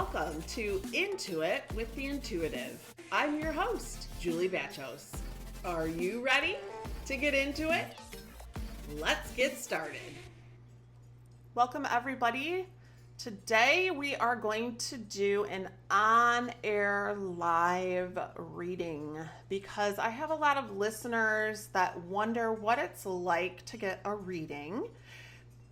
Welcome to Into It with the Intuitive. I'm your host, Julie Bachos. Are you ready to get into it? Let's get started. Welcome, everybody. Today we are going to do an on-air live reading because I have a lot of listeners that wonder what it's like to get a reading.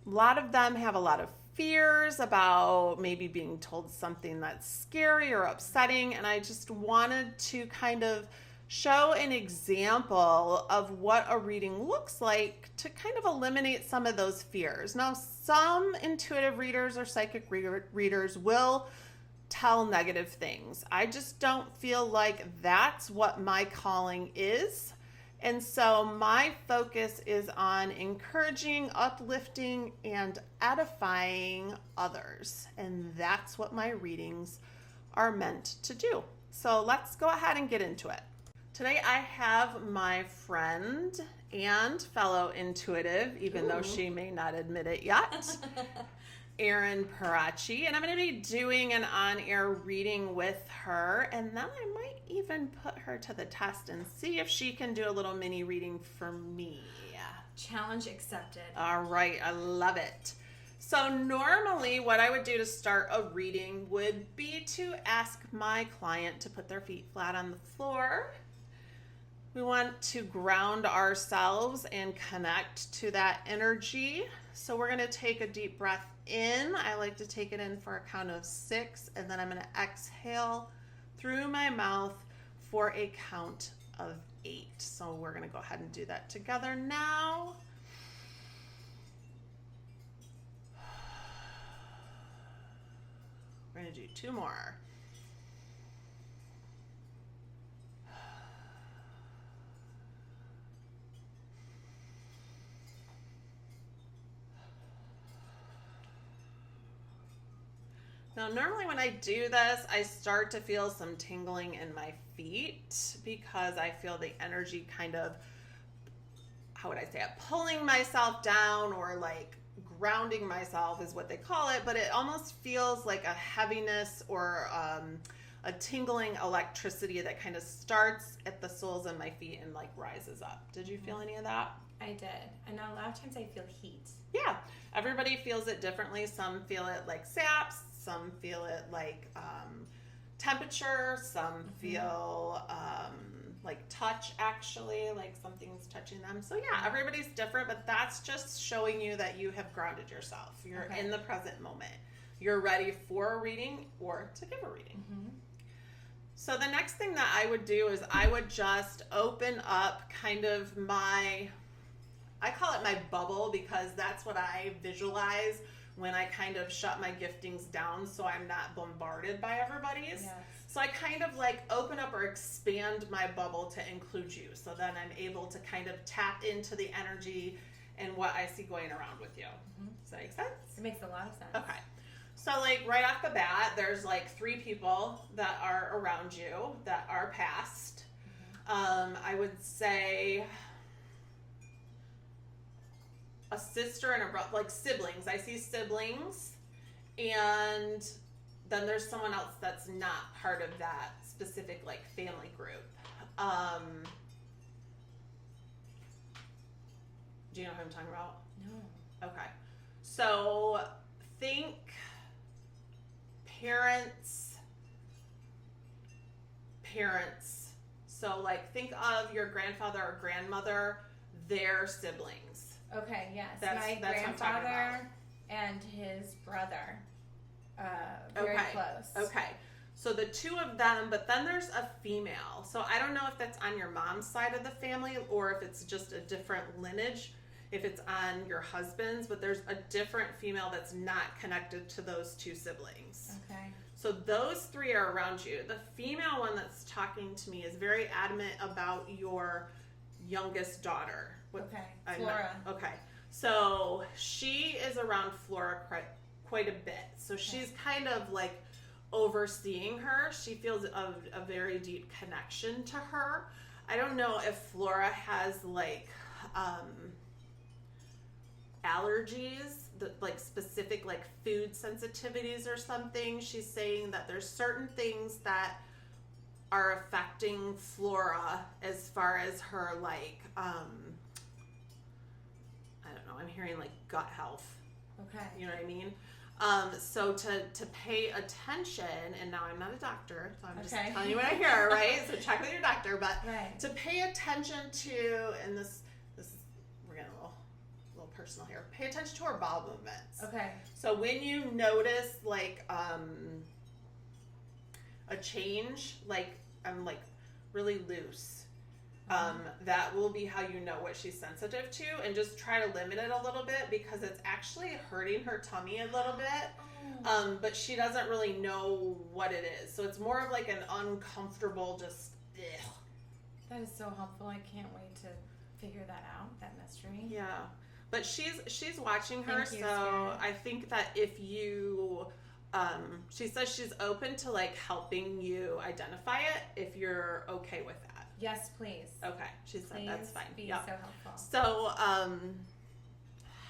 A lot of them have a lot of fears about maybe being told something that's scary or upsetting, and I just wanted to kind of show an example of what a reading looks like to kind of eliminate some of those fears. Now, some intuitive readers or psychic readers will tell negative things. I just don't feel like that's what my calling is. And so my focus is on encouraging, uplifting, and edifying others. And that's what my readings are meant to do. So let's go ahead and get into it. Today I have my friend and fellow intuitive, even though she may not admit it yet, Erin Pieracci, and I'm going to be doing an on-air reading with her, and then I might even put her to the test and see if she can do a little mini reading for me. Challenge accepted. All right, I love it. So normally what I would do to start a reading would be to ask my client to put their feet flat on the floor. We want to ground ourselves and connect to that energy. So we're going to take a deep breath in. I like to take it in for a count of 6, and then I'm going to exhale through my mouth for a count of 8. So we're going to go ahead and do that together now. We're going to do 2 more. Now, normally when I do this, I start to feel some tingling in my feet because I feel the energy kind of, how would I say it, pulling myself down, or like grounding myself is what they call it, but it almost feels like a heaviness or a tingling electricity that kind of starts at the soles of my feet and like rises up. Did you feel any of that? I did. And a lot of times I feel heat. Yeah, everybody feels it differently. Some feel it like saps. Some feel it like temperature. Some feel like touch, actually, like something's touching them. So yeah, everybody's different, but that's just showing you that you have grounded yourself. You're in the present moment. You're ready for a reading or to give a reading. So the next thing that I would do is I would just open up kind of I call it my bubble, because that's what I visualize when I kind of shut my giftings down so I'm not bombarded by everybody's. Yes. So I kind of like open up or expand my bubble to include you. So then I'm able to kind of tap into the energy and what I see going around with you. Does that make sense? It makes a lot of sense. Okay. So like right off the bat, there's like 3 people that are around you that are past. I would say a sister and a brother, like siblings. I see siblings, and then there's someone else that's not part of that specific like family group. Do you know who I'm talking about? No. Okay. So think parents. So like think of your grandfather or grandmother, their siblings. Okay, yes. That's grandfather and his brother. Very close. Okay. So the 2 of them, but then there's a female. So I don't know if that's on your mom's side of the family or if it's just a different lineage, if it's on your husband's, but there's a different female that's not connected to those 2 siblings. Okay. So those 3 are around you. The female one that's talking to me is very adamant about your youngest daughter. Flora. Okay. So she is around Flora quite a bit. So she's kind of like overseeing her. She feels a very deep connection to her. I don't know if Flora has like allergies like specific like food sensitivities or something. She's saying that there's certain things that are affecting Flora as far as her like I don't know, I'm hearing like gut health. Okay. You know what I mean? So to pay attention, and now I'm not a doctor, so I'm just telling you what I hear, right? So check with your doctor, but to pay attention to, and this is, we're getting a little personal here. Pay attention to her bowel movements. Okay. So when you notice like a change, like I'm like really loose. That will be how you know what she's sensitive to, and just try to limit it a little bit because it's actually hurting her tummy a little bit. But she doesn't really know what it is. So it's more of like an uncomfortable just ugh. That is so helpful. I can't wait to figure that out, that mystery. Yeah. But she's watching her, Thank you, so Spirit. I think that if you she says she's open to like helping you identify it if you're okay with that. Yes, please. Okay, she said that's fine. Be Yep. so helpful. So,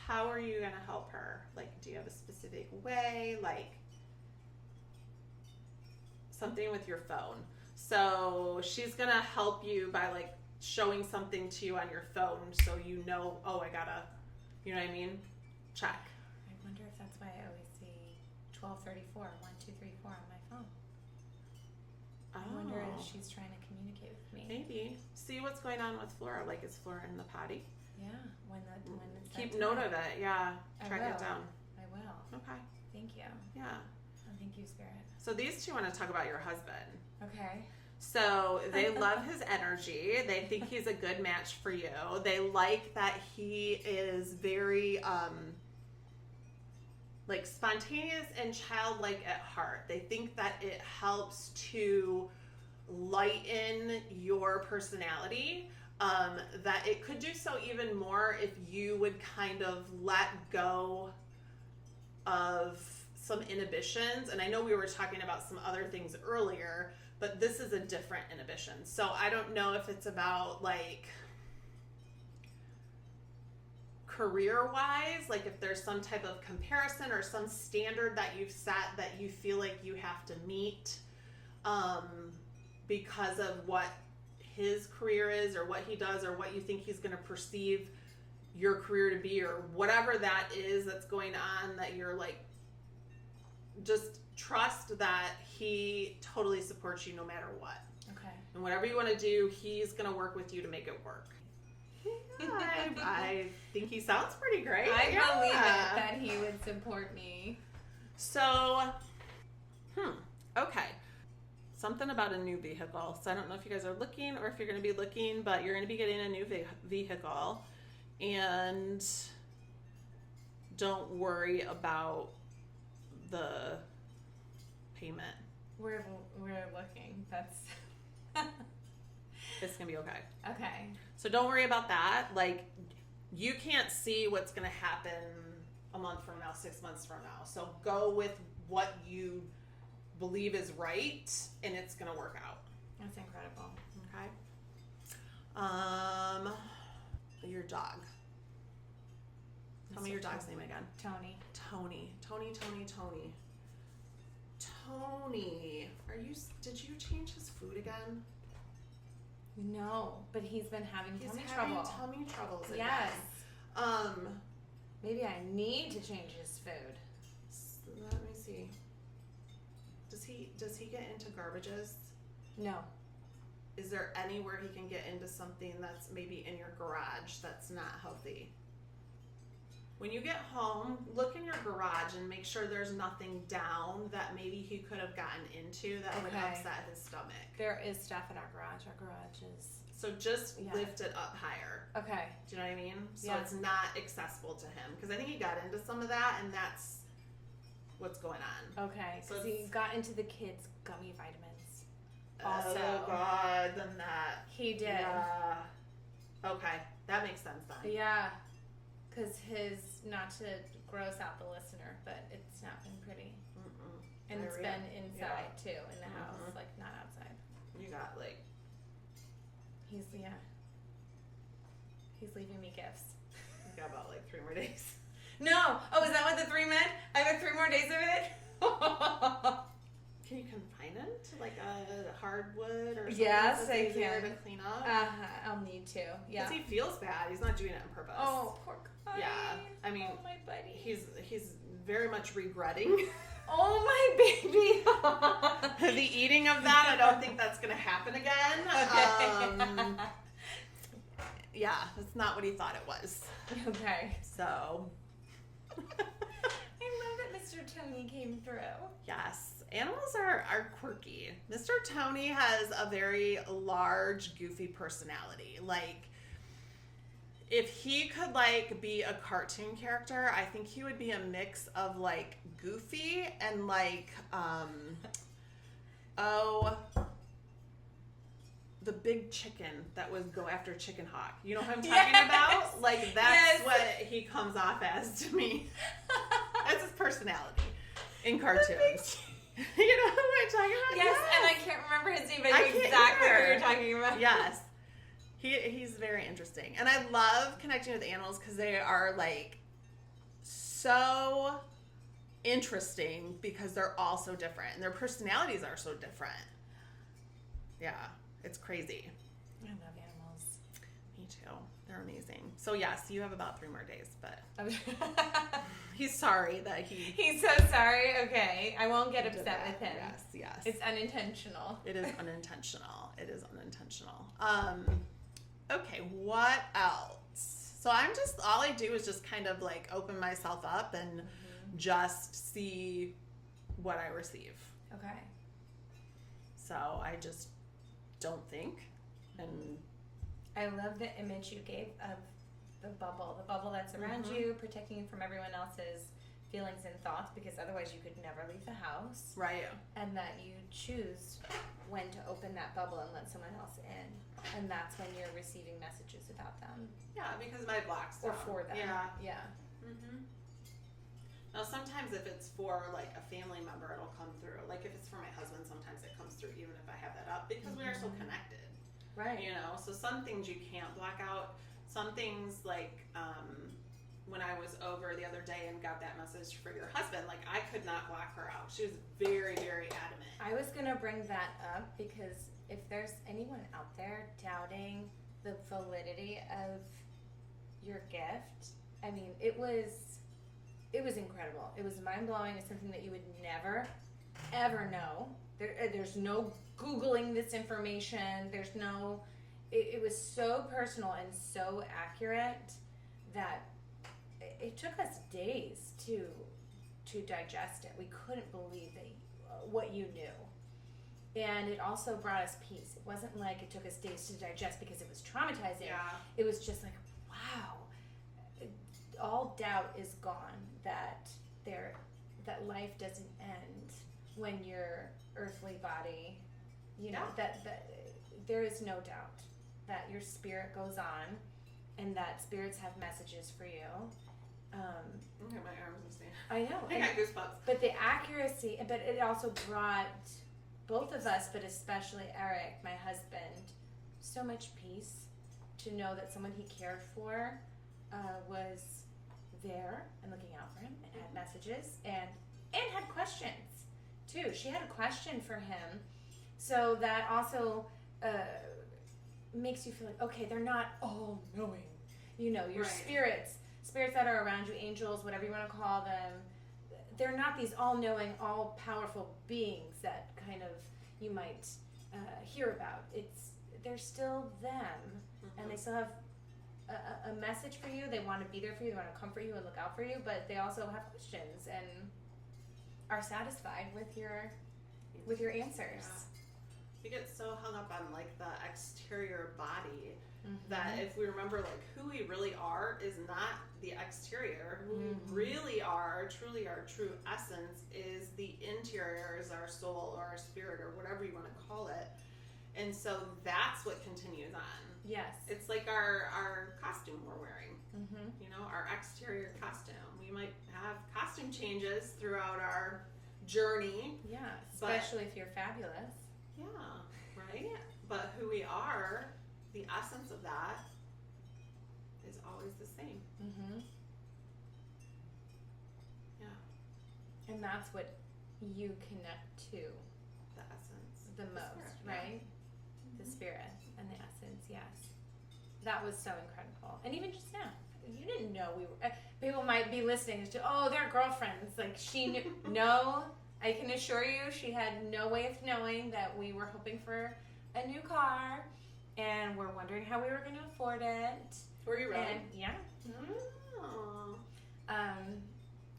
how are you gonna help her? Like, do you have a specific way? Like, something with your phone. So she's gonna help you by like showing something to you on your phone, so you know. Oh, I gotta. You know what I mean? Check. I wonder if that's why I always see 1234, 1234 on my phone. I wonder if she's trying to communicate with me. Maybe. See what's going on with Flora. Like, is Flora in the potty? Yeah, when it's Keep that note time. of it. Yeah. Track it down. I will. Okay. Thank you. Yeah. Oh, thank you, Spirit. So these two want to talk about your husband. Okay. So they love his energy. They think he's a good match for you. They like that he is very like spontaneous and childlike at heart. They think that it helps to lighten your personality. That it could do so even more if you would kind of let go of some inhibitions. And I know we were talking about some other things earlier, but this is a different inhibition. So I don't know if it's about like career-wise, like if there's some type of comparison or some standard that you've set that you feel like you have to meet because of what his career is or what he does or what you think he's going to perceive your career to be or whatever that is that's going on, that you're like, just trust that he totally supports you no matter what. Okay. And whatever you want to do, he's going to work with you to make it work. I think he sounds pretty great. I believe it that he would support me. So, okay. Something about a new vehicle. So I don't know if you guys are looking or if you're going to be looking, but you're going to be getting a new vehicle. And don't worry about the payment. We're looking. That's It's going to be okay. okay. So don't worry about that. Like, you can't see what's going to happen a month from now, 6 months from now. So go with what you believe is right, and it's going to work out. That's incredible. Okay. Your dog. Tell me your dog's name again. Tony. Tony. Did you change his food again? No, but he's been having He's tummy having trouble. tummy troubles again. Yes. Maybe I need to change his food. Let me see. Does he get into garbages? No. Is there anywhere he can get into something that's maybe in your garage that's not healthy? When you get home, look in your garage and make sure there's nothing down that maybe he could have gotten into that would upset his stomach. There is stuff in our garage. Our garage is... So just lift it up higher. Okay. Do you know what I mean? So it's not accessible to him. Because I think he got into some of that, and that's what's going on. Okay. So he got into the kids' gummy vitamins. Also. Oh, God. Then that. He did. Yeah. Okay. That makes sense then. Yeah. Because not to gross out the listener, but it's not been pretty. And it's been inside too, in the house, like not outside. You got like... He's leaving me gifts. You got about like 3 more days. No. Oh, is that what the 3 meant? I have 3 more days of it? Can you confine it to like a hardwood or something? Yes, that's I easier can. to clean up? I'll need to. Yeah. Because he feels bad. He's not doing it on purpose. Oh, poor guy. Yeah. I mean, oh, my buddy. he's very much regretting Oh, my baby. the eating of that. I don't think that's going to happen again. Okay. Yeah, that's not what he thought it was. Okay. So. I love that Mr. Tony came through. Yes, animals are quirky. Mr. Tony has a very large, goofy personality. Like, if he could, like, be a cartoon character, I think he would be a mix of, like, Goofy and, like, the big chicken that would go after Chicken Hawk. You know what I'm talking about? Like, that's what he comes off as to me. That's his personality in cartoons. You know who I'm talking about? Yes, and I can't remember his name, but I know exactly what you're talking about. Yes. He's very interesting. And I love connecting with animals because they are, like, so interesting because they're all so different. And their personalities are so different. Yeah, it's crazy. I love animals. Me too. They're amazing. So, yes, you have about 3 more days, but he's sorry that He's so sorry. Okay. I won't get upset with him. Yes. It's unintentional. It is unintentional. Okay, what else? So all I do is just kind of like open myself up and just see what I receive. Okay. So I just don't think. And I love the image you gave of the bubble that's around you, protecting you from everyone else's feelings and thoughts, because otherwise you could never leave the house. Right. And that you choose when to open that bubble and let someone else in. And that's when you're receiving messages about them. Yeah, because my block's Or down. for them. Yeah. Now, sometimes if it's for, like, a family member, it'll come through. Like, if it's for my husband, sometimes it comes through even if I have that up because we are so connected. Right. You know, so some things you can't block out. Some things, like, when I was over the other day and got that message for your husband, like, I could not block her out. She was very, very adamant. I was going to bring that up because if there's anyone out there doubting the validity of your gift, I mean, it was incredible. It was mind-blowing. It's something that you would never, ever know. There's no Googling this information. There's no... It was so personal and so accurate that it took us days to digest it. We couldn't believe what you knew. And it also brought us peace. It wasn't like it took us days to digest because it was traumatizing. Yeah. It was just like, wow. All doubt is gone that life doesn't end when your earthly body, that there is no doubt that your spirit goes on and that spirits have messages for you. Okay, my arms are standing. I know. I got goosebumps. But the accuracy, but it also brought both of us, but especially Eric, my husband, so much peace to know that someone he cared for was there and looking out for him and had messages and had questions too. She had a question for him, so that also makes you feel like, okay, they're not all knowing. Your spirits that are around you, angels, whatever you want to call them, they're not these all-knowing, all-powerful beings that kind of you might hear about. They're still them, and they still have a message for you. They want to be there for you. They want to comfort you and look out for you, but they also have questions and are satisfied with your answers. Yeah. We get so hung up on, like, the exterior body that if we remember, like, who we really are is not the exterior. Who we really are, truly our true essence, is the interior, is our soul or our spirit or whatever you want to call it. And so that's what continues on. Yes. It's like our costume we're wearing. Our exterior costume. We might have costume changes throughout our journey. Yeah, especially if you're fabulous. Yeah, right? But who we are, the essence of that, is always the same. And that's what you connect to The essence. the most, Spirit, right? Yeah. The spirit and the essence, yes. That was so incredible. And even just now, you didn't know we were. People might be listening to, oh, they're girlfriends. Like, she knew. No, I can assure you, she had no way of knowing that we were hoping for a new car, and we're wondering how we were going to afford it. Were you really? And, yeah. Oh.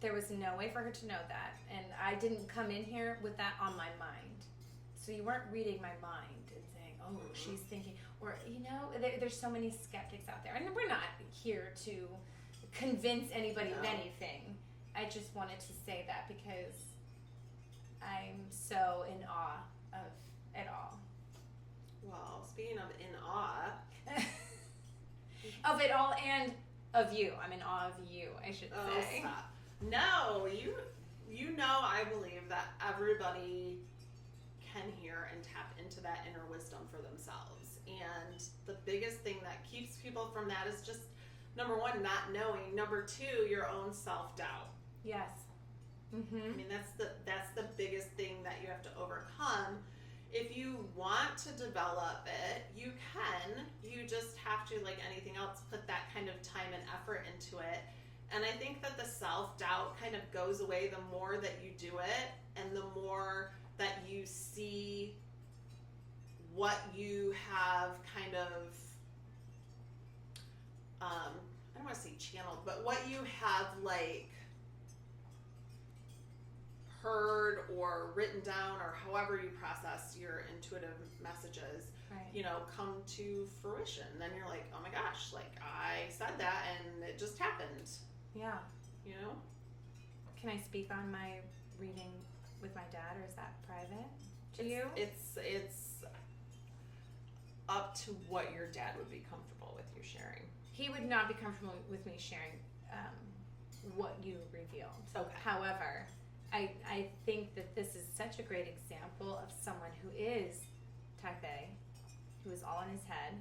There was no way for her to know that, and I didn't come in here with that on my mind. So you weren't reading my mind and saying, oh, she's thinking, or, there's so many skeptics out there, and we're not here to convince anybody of anything. I just wanted to say that because I'm so in awe of it all. Well, speaking of in awe. Of it all and of you. I'm in awe of you, I should say. Stop. No, you know I believe that everybody can hear and tap into that inner wisdom for themselves. And the biggest thing that keeps people from that is just, number one, not knowing. Number two, your own self-doubt. Yes. Mm-hmm. I mean, that's the biggest thing that you have to overcome. If you want to develop it, you can. You just have to, like anything else, put that kind of time and effort into it. And I think that the self-doubt kind of goes away the more that you do it, and the more that you see what you have kind of, I don't want to say channeled, but what you have, like, heard or written down, or however you process your intuitive messages, right, come to fruition. Then you're like, oh my gosh, like, I said that and it just happened. Yeah. Can I speak on my reading with my dad, or is that private to you? It's up to what your dad would be comfortable with you sharing. He would not be comfortable with me sharing what you revealed. Okay. However, I think that this is such a great example of someone who is type A, who is all in his head.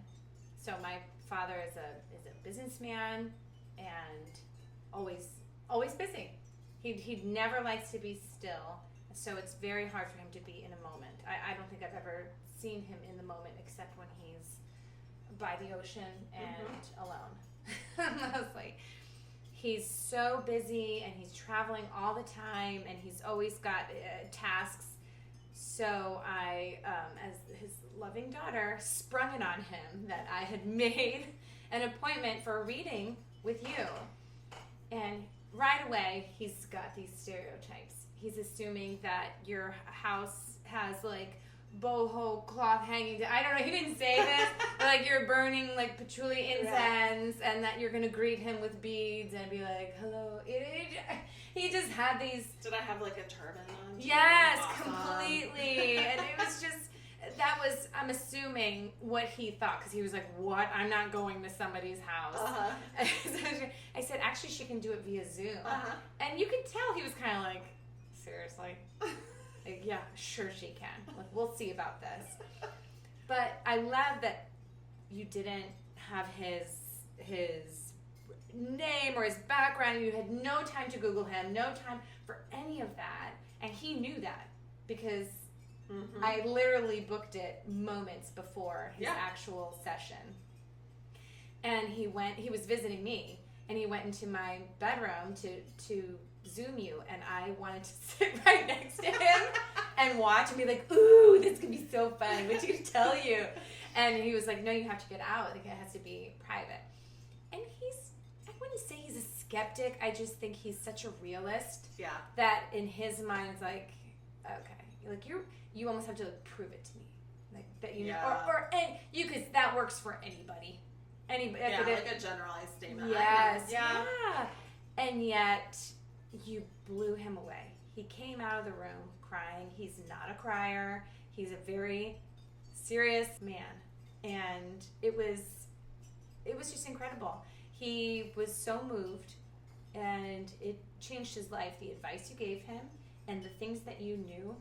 So my father is a businessman and always busy. He never likes to be still, so it's very hard for him to be in a moment. I don't think I've ever seen him in the moment except when he's by the ocean and alone. Mostly. He's so busy and he's traveling all the time and he's always got tasks. So I, as his loving daughter, sprung it on him that I had made an appointment for a reading with you. And right away, he's got these stereotypes. He's assuming that your house has, like, boho cloth hanging. I don't know, he didn't say this, but, like, you're burning, like, patchouli incense, and that you're going to greet him with beads and be like, hello. He just had these. Did I have, like, a turban on? Yes, awesome. Completely. And it was just, that was, I'm assuming, what he thought, because he was like, what? I'm not going to somebody's house. Uh-huh. So I said, actually, she can do it via Zoom. Uh-huh. And you could tell he was kind of like, seriously? Like, yeah, sure she can. Like, we'll see about this. But I love that you didn't have his name or his background. You had no time to Google him, no time for any of that. And he knew that because I literally booked it moments before his actual session. And he was visiting me, and he went into my bedroom to Zoom you, and I wanted to sit right next to him and watch and be like, ooh, this could be so fun. What did he tell you? And he was like, no, you have to get out. Like, it has to be private. And I wouldn't say he's a skeptic. I just think he's such a realist. Yeah. That in his mind, it's like, okay, like you almost have to prove it to me. Like, that you know, and you, because that works for anybody. Anybody. Yeah, like a generalized statement. Yes. Yeah. And yet, you blew him away. He came out of the room crying. He's not a crier. He's a very serious man. And it was just incredible. He was so moved, and it changed his life. The advice you gave him and the things that you knew,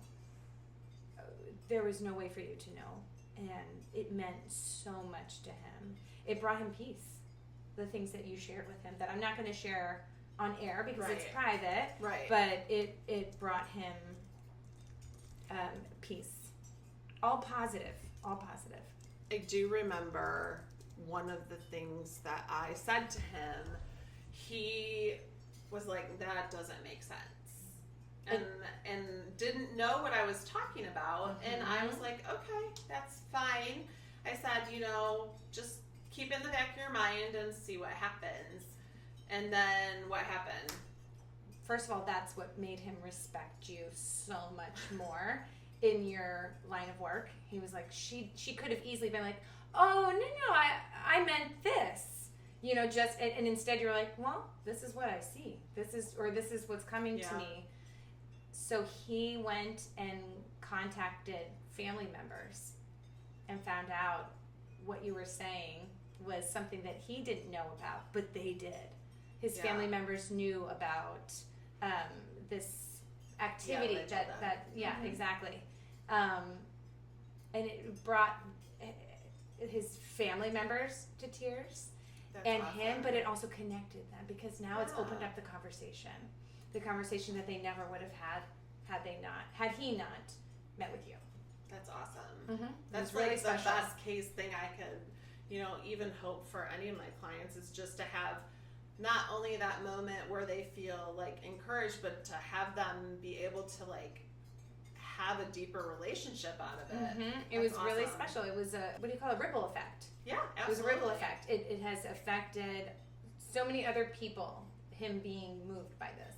there was no way for you to know. And it meant so much to him. It brought him peace. The things that you shared with him that I'm not going to share on air because it's Right. private. Right. But it brought him peace. All positive. All positive. I do remember one of the things that I said to him. He was like, "That doesn't make sense," and didn't know what I was talking about. And I was like, "Okay, that's fine." I said, just keep in the back of your mind and see what happens. And then what happened? First of all, that's what made him respect you so much more in your line of work. He was like, she could have easily been like, "Oh, no, I meant this." And instead you're like, "Well, this is what I see. This is what's coming to me." So he went and contacted family members and found out what you were saying was something that he didn't know about, but they did. His family members knew about this activity exactly. And it brought his family members to tears. That's awesome. Him, but it also connected them because now it's opened up the conversation that they never would have had he not met with you. That's awesome. Mm-hmm. That's really like special. The best case thing I could, even hope for any of my clients is just to have not only that moment where they feel like encouraged, but to have them be able to like have a deeper relationship out of it. Mm-hmm. It was awesome. Really special. It was a ripple effect. Yeah, absolutely. It was a ripple effect. It has affected so many other people, him being moved by this.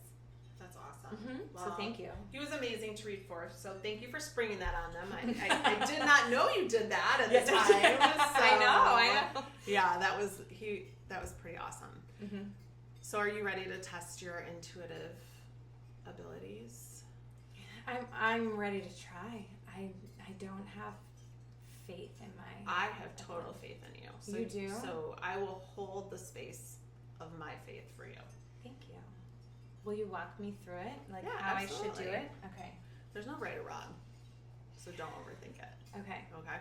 That's awesome. Mm-hmm. Well, so thank you. He was amazing to read for, so thank you for springing that on them. I did not know you did that at the time. So, I know. Yeah, that was pretty awesome. Mm-hmm. So are you ready to test your intuitive abilities? I'm ready to try. I don't have faith in my... I have total faith in you. So, you do? So I will hold the space of my faith for you. Thank you. Will you walk me through it? Like how absolutely. I should do it? Okay. There's no right or wrong. So don't overthink it. Okay. Okay?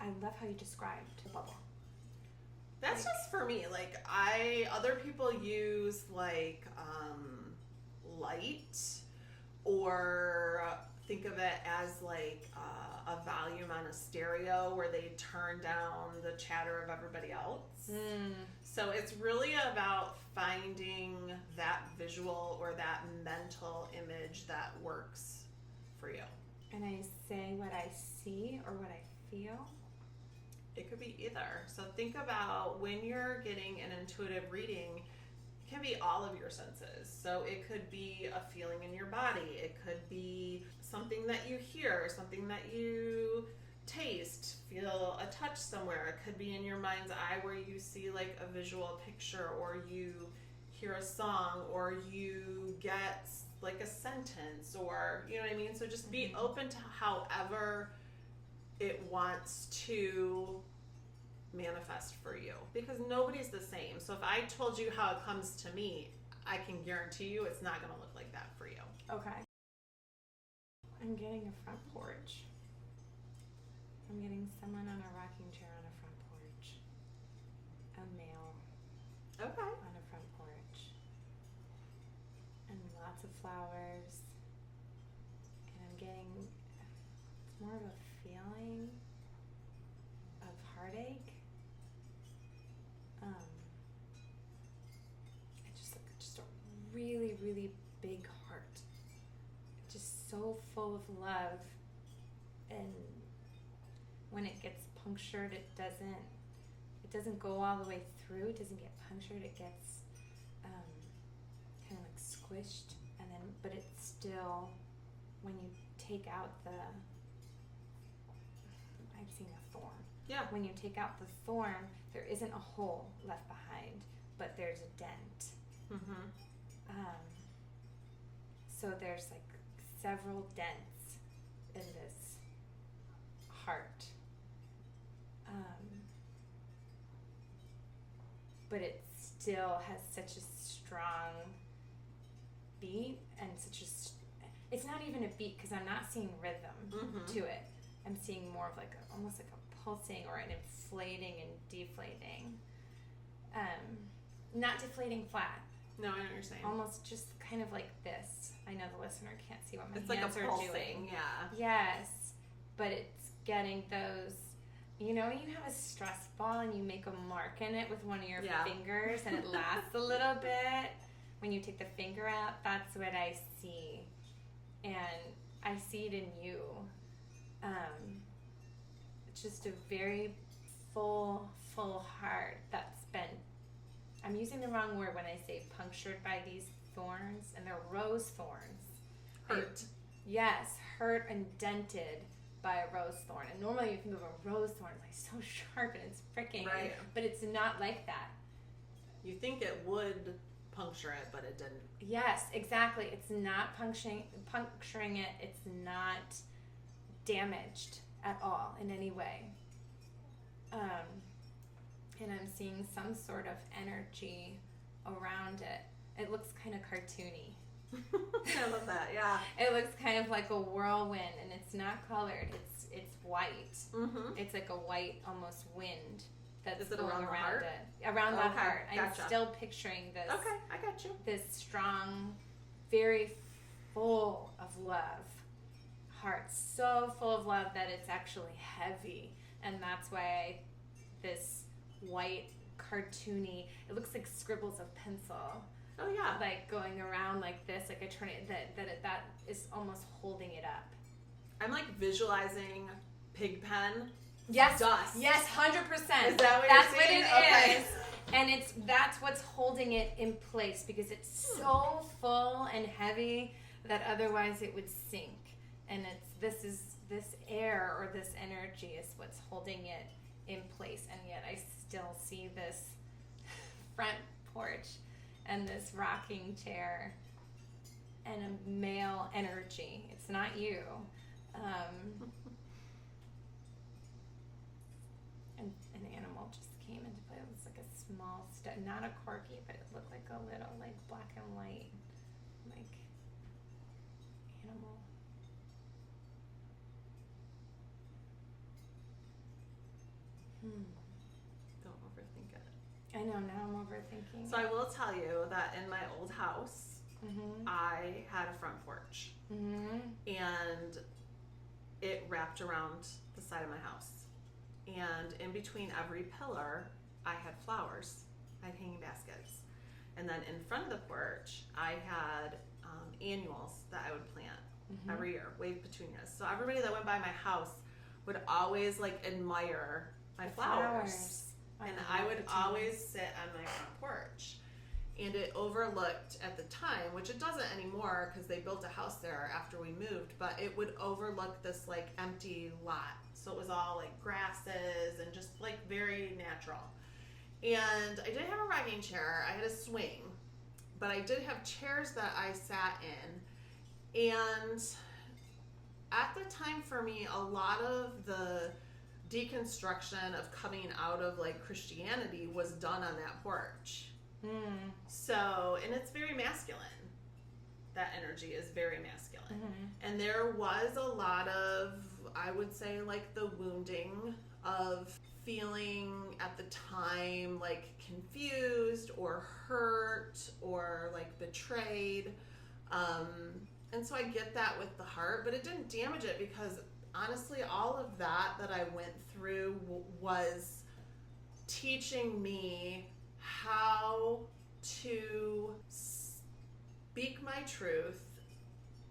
I love how you described the bubble. That's just for me. Like other people use like light, or think of it as like a volume on a stereo where they turn down the chatter of everybody else. So it's really about finding that visual or that mental image that works for you. And I say what I see or what I feel? It could be either. So think about when you're getting an intuitive reading, it can be all of your senses. So it could be a feeling in your body. It could be something that you hear, something that you taste, feel a touch somewhere. It could be in your mind's eye where you see like a visual picture, or you hear a song, or you get like a sentence, or you know what I mean? So just be open to however it wants to manifest for you, because nobody's the same. So if I told you how it comes to me, I can guarantee you it's not going to look like that for you. Okay. I'm getting a front porch. I'm getting someone on a rocking chair on a front porch. A male. Okay. On a front porch. And lots of flowers. And I'm getting, it's more of a feeling of heartache. Just a really, really big heart. Just so full of love. And when it gets punctured, it doesn't go all the way through. It doesn't get punctured. It gets kind of like squished, and then, but it's still, when you take out I've seen a thorn. Yeah. When you take out the thorn, there isn't a hole left behind, but there's a dent. So there's like several dents in this heart. But it still has such a strong beat and it's not even a beat, because I'm not seeing rhythm to it. I'm seeing more of like almost like a pulsing or an inflating and deflating. Not deflating flat, No, I know what you're saying. Almost just kind of like this. I know the listener can't see what my It's hands like a are pulsing, doing. yeah. Yes, but it's getting those. You know, you have a stress ball and you make a mark in it with one of your fingers, and it lasts a little bit. When you take the finger out, that's what I see, and I see it in you. It's just a very full heart that's been, I'm using the wrong word when I say punctured by these thorns, and they're rose thorns. Hurt. Yes, hurt and dented by a rose thorn. And normally you think of a rose thorn like so sharp and it's pricking, right? But it's not like that. You think it would puncture it, but it didn't. Yes, exactly. It's not puncturing it. It's not damaged at all in any way. And I'm seeing some sort of energy around it. It looks kind of cartoony. I love that, yeah. It looks kind of like a whirlwind, and it's not colored. It's white. Mm-hmm. It's like a white, almost wind that's going around heart? it. Around the heart. Gotcha. I'm still picturing this. Okay, I got you. This strong, very full of love heart. So full of love that it's actually heavy. And that's why this white, cartoony, it looks like scribbles of pencil. Oh yeah, like going around like this, like a tornado. That is almost holding it up. I'm like visualizing pig pen. Yes, dust. Yes, 100%. Is that what that's you're saying? what it Okay. is, and that's what's holding it in place because it's so full and heavy that otherwise it would sink. And this air or this energy is what's holding it in place, and yet I still see this front porch and this rocking chair and a male energy. It's not you. And an animal just came into play. It was like a small not a corgi, but it looked like a little like black and white like animal. Don't overthink it. I know, now I'm overthinking. So I will tell you that in my old house, I had a front porch. And it wrapped around the side of my house. And in between every pillar, I had flowers. I had hanging baskets. And then in front of the porch, I had annuals that I would plant every year, wave petunias. So everybody that went by my house would always like admire my flowers. And I would always sit on my front porch. And it overlooked at the time, which it doesn't anymore because they built a house there after we moved, but it would overlook this like empty lot. So it was all like grasses and just like very natural. And I didn't have a rocking chair. I had a swing, but I did have chairs that I sat in. And at the time for me, a lot of the deconstruction of coming out of like Christianity was done on that porch. So, and it's very masculine. That energy is very masculine. And there was a lot of, I would say, like the wounding of feeling at the time like confused or hurt or like betrayed. And so I get that with the heart, but it didn't damage it because honestly, all of that I went through was teaching me how to speak my truth,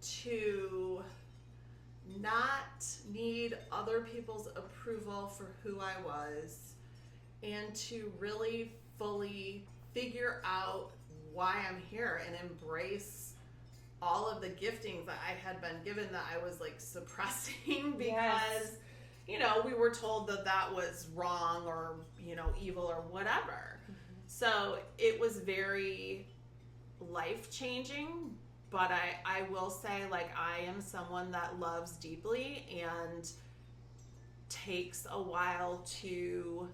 to not need other people's approval for who I was, and to really fully figure out why I'm here and embrace all of the giftings that I had been given that I was like suppressing because, you know, we were told that was wrong or, you know, evil or whatever. So it was very life-changing, but I will say, like, I am someone that loves deeply and takes a while to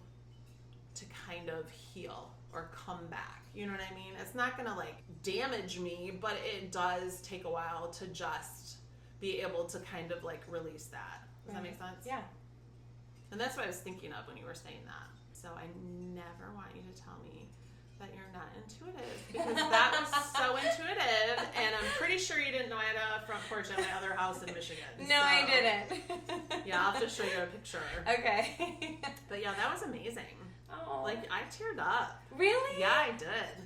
kind of heal or come back. You know what I mean? It's not gonna like damage me, but it does take a while to just be able to kind of like release that. Does that make sense? Yeah. And that's what I was thinking of when you were saying that. So I never want you to tell me that you're not intuitive, because that was so intuitive, and I'm pretty sure you didn't know I had a front porch at my other house in Michigan. No, I didn't. Yeah, I'll have to show you a picture. Okay. But yeah, that was amazing. Oh. Like, I teared up. Really? Yeah, I did.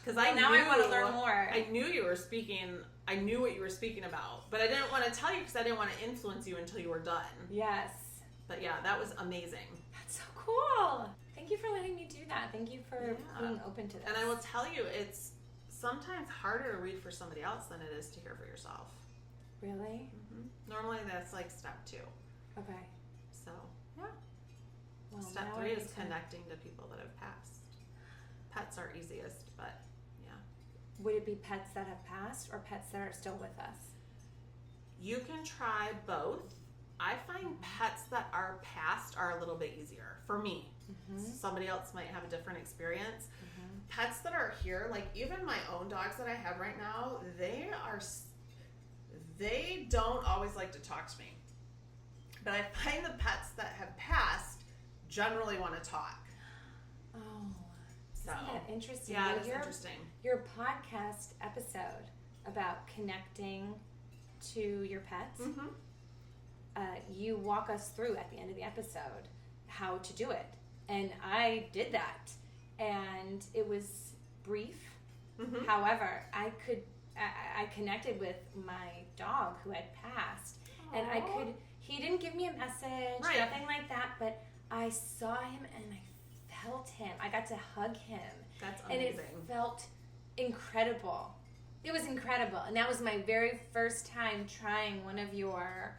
Because I want to learn more. I knew you were speaking. I knew what you were speaking about, but I didn't want to tell you because I didn't want to influence you until you were done. Yes. But yeah, that was amazing. That's so cool. Thank you for letting me do that. Thank you for being open to this. And I will tell you, it's sometimes harder to read for somebody else than it is to hear for yourself. Really? Mm-hmm. Normally that's like step 2. Okay. So, yeah. Well, step 3 is connecting to people that have passed. Pets are easiest, but yeah. Would it be pets that have passed or pets that are still with us? You can try both. I find pets that are past are a little bit easier for me. Mm-hmm. Somebody else might have a different experience. Mm-hmm. Pets that are here, like even my own dogs that I have right now, they don't always like to talk to me. But I find the pets that have passed generally want to talk. Oh, so isn't that interesting? Yeah, it's interesting. Your podcast episode about connecting to your pets. Mm-hmm. You walk us through at the end of the episode how to do it. And I did that. And it was brief. Mm-hmm. However, I connected with my dog who had passed. Aww. And he didn't give me a message, right. Nothing like that, but I saw him and I felt him. I got to hug him. That's amazing. And it felt incredible. It was incredible. And that was my very first time trying one of your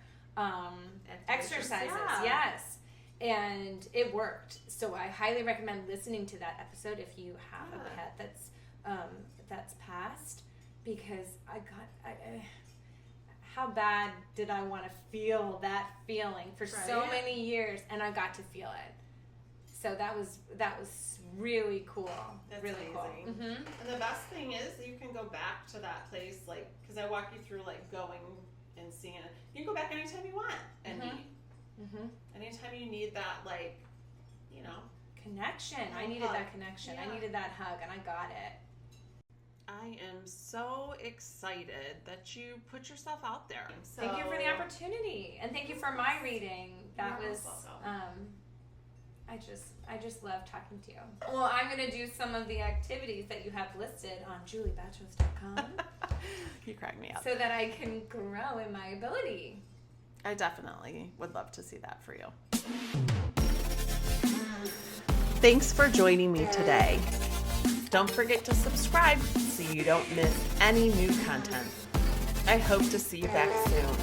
exercises. Yeah. Yes. And it worked. So I highly recommend listening to that episode if you have a pet that's passed, because how bad did I want to feel that feeling for so many years, and I got to feel it. So that was really cool. That's really amazing. Cool. Mm-hmm. And the best thing is you can go back to that place, like, because I walk you through like going and seeing it. You can go back anytime you want and meet. Mm-hmm. Anytime you need that, like, connection. I needed that connection. Yeah. I needed that hug, and I got it. I am so excited that you put yourself out there. So, thank you for the opportunity, and thank you for my reading. That was I just love talking to you. Well, I'm going to do some of the activities that you have listed on juliebachos.com. You crack me up. So that I can grow in my ability. I definitely would love to see that for you. Thanks for joining me today. Don't forget to subscribe so you don't miss any new content. I hope to see you back soon.